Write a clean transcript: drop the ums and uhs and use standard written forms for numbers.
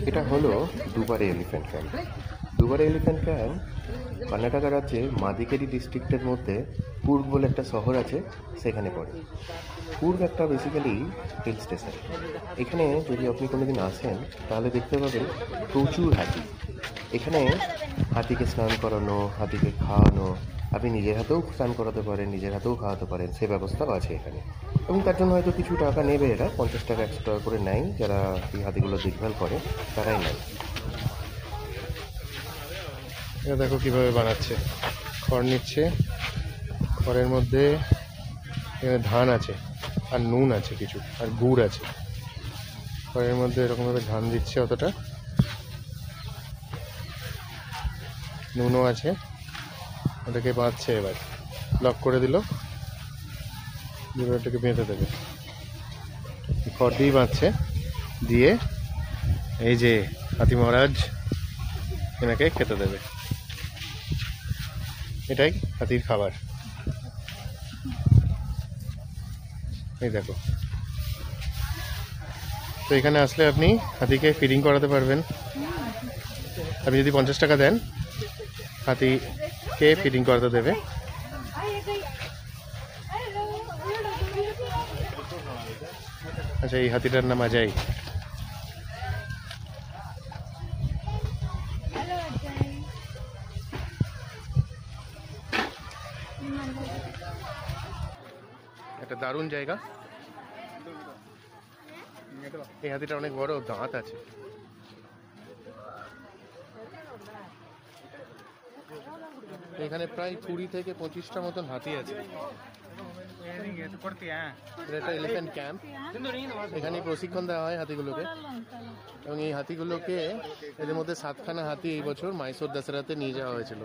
এটা হলো Dubare elephant camp. Dubare elephant camp Karnataka রাজ্যের মাদিকেরি ডিস্ট্রিক্টের মধ্যে কুর্গ বলে একটা শহর আছে, সেখানে পড়ে। কুর্গ একটা বেসিক্যালি হিল স্টেশন। এখানে যদি আপনি কোনোদিন আসেন তাহলে দেখতে পাবেন প্রচুর হাতি। এখানে হাতিকে স্নান করানো, হাতিকে খাওয়ানো, আপনি নিজের হাতেও স্নান করাতে পারেন, নিজের হাতেও খাওয়াতে পারেন, সে ব্যবস্থাও আছে এখানে। এবং তার জন্য হয়তো কিছু টাকা নেবে, এরা 50 টাকা 100 টাকা করে নেয়, যারা এই হাতিগুলো দেখভাল করে তারাই নেয়। এটা দেখো কিভাবে বানাচ্ছে, খড় নিচ্ছে, খড়ের মধ্যে এখানে ধান আছে আর নুন আছে কিছু, আর গুড় আছে। খড়ের মধ্যে এরকমভাবে ধান দিচ্ছে, অতটা নুনও আছে, ওটাকে বাঁধছে। এবার লক করে দিল, ওটাকে বেঁধে দেবে। খড় দিয়েই বাঁধছে, দিয়ে এই যে হাতি মহারাজ এনাকে খেতে দেবে। এটাই হাতির খাবার। এই দেখো, তো এখানে আসলে আপনি হাতিকে ফিডিং করাতে পারবেন। আপনি যদি 50 টাকা দেন, হাতিকে ফিডিং করাতে দেবে। আচ্ছা, এই হাতিটার নাম আজাই। একটা দারুণ জায়গা। এই হাতিটা অনেক বড়, দাঁত আছে। এখানে প্রায় 20 থেকে 25টা মতন হাতি আছে। এটা এলিফ্যান্ট ক্যাম্প। এখানে প্রশিক্ষণ দেওয়া হয় হাতিগুলোকে, এবং এই হাতিগুলোকে, এদের মধ্যে 7খানা হাতি এই বছর মাইসোর দশরাতে নিয়ে যাওয়া হয়েছিল।